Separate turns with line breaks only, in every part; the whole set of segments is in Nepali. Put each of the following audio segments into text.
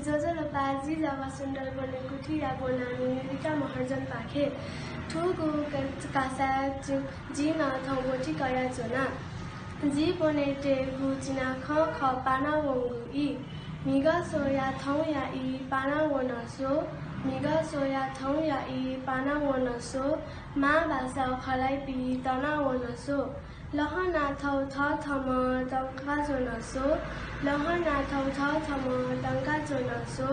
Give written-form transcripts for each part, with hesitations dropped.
जजल पाजी जावा सुन्दर बने कुठिया बोलानु निरिका महर्जन पाखे ठुगु कासा जिना थौबोटी करा जोना जी बने टेगु जिना ख पाना वंगु ई मिगा सोया थौ या ई पाना वनसो मिगा सोया थौ या ई पाना वनसो मा भाषा खलाइ पि तना वनसो लहना थौ थ थम तंका जोनसो लहना थौ थ थम तंका जोनसो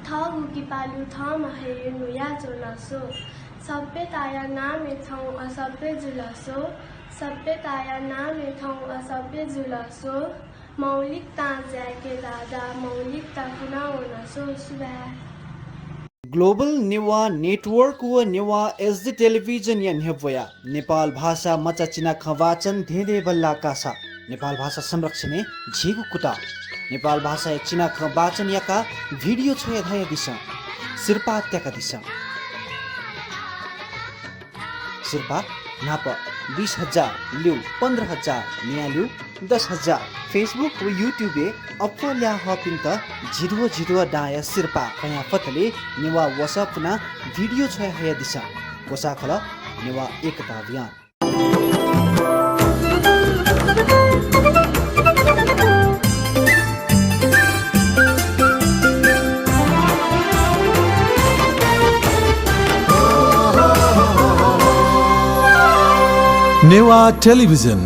थ गुकी पालु थ महे नुया जोनसो सभ्यताया नामे थौ असभ्य जुलसो सभ्यताया नामे थौ असभ्य जुलसो मौलिकता ज्याके दादा मौलिकता कुना वनसो सुबा
ग्लोबल नेवा नेटवर्क व नेवा एसडी टेलिभिजन या नेपया नेपाल भाषा मचाचिना खवाचन धेदे बल्ला कासा नेपाल भाषा संरक्षण झिगु कुटा नेपाल भाषा चिना खवाचन याका भिडियो छोया धाय दिशा सिरपा त्याका दिशा सिरपा नाप 20,000 लिउ 15,000 निया लिउ 10,000 फेसबुक व युट्युब अपल्या हपिन त झिडो डाया सिरपा कया फतले नेवा वसपना भिडियो छ हया दिशा कोसाखल नेवा एकता अभियान
नेवा टेलिभिजन